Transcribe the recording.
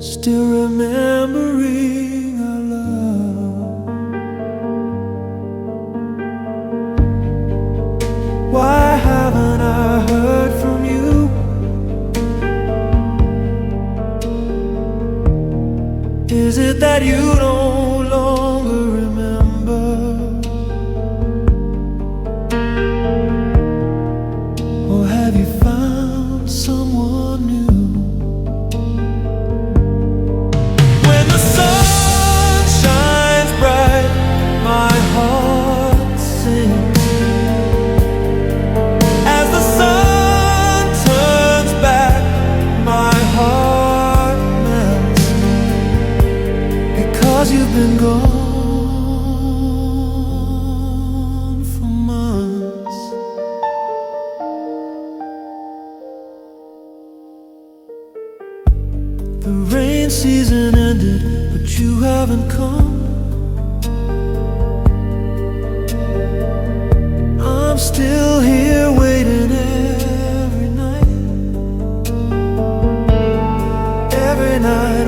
still remembering our love. Why haven't I heard from you? Is it that you no longer remember? Or have you found someone new? When the sun shines bright, my heart sings. As the sun turns back, my heart melts. Because you've been gone for months. The rain season ended, but you haven't come. I'm still here waiting every night